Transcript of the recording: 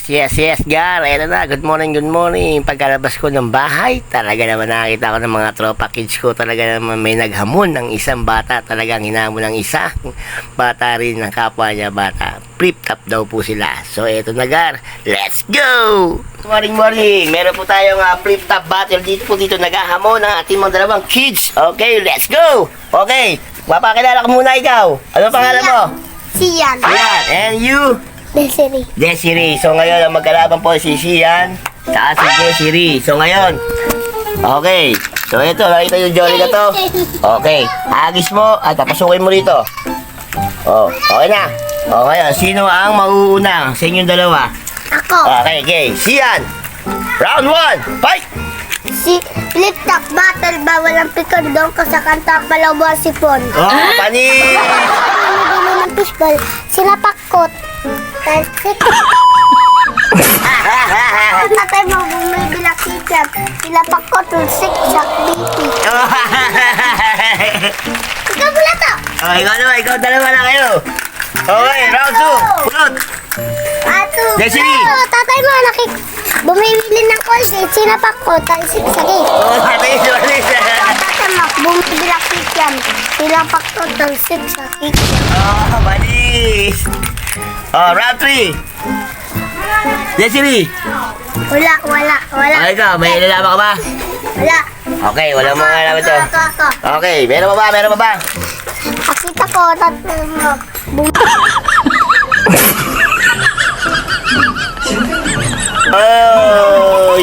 Yes, Gar. Ayan na, good morning. Pagkalabas ko ng bahay, talaga naman nakakita ko ng mga tropa kids ko. Talaga naman may naghamon ng isang bata. Talagang hinamon ng isa. Bata rin ng kapwa niya bata. Flip-top daw po sila. So, eto na, Gar. Let's go! Morning. Meron po tayong flip-top battle dito naghahamon ng ating mga dalawang kids. Okay, let's go! Okay, mapakilala ko muna ikaw. Ano pangalan mo? Sian. Ayan, and you? Desiree. So ngayon, ang magkalaban po si Sian sa si Desiree. So ngayon, okay. So ito, nakita yung jolly na to. Okay, agis mo at papasukin mo dito. Oh, okay na. O ngayon, sino ang mauuna sa inyong dalawa? Ako. Okay. Sian, round 1, fight! Si flip-top battle ba? Walang pikon doon ka sa kanta palawa sipon. Oh, pani! Ano ng fishball? Sinapakot. Talsik. Tatay mo bumibila kitap. Sinapakot. Talsik. Sak BP. Ikaw pula to. Okay, ikaw dalawa na kayo. Okay, round 2, pulot! Ato. Desiree. Tatay mo bumibili ng call-sheet. Sinapakot. Talsik. Sakit. Oh, sorry. Tatay mo bumibila kitap. Sinapakot. Talsik. Sakit. Oh, manis! Oh, round 3. Desiree. Wala. Okay ka, may nalaman ka ba? Wala. Okay, wala mo nga naman to. Ako. Okay, meron pa ba? Akita ko, tatlo mo. Oh,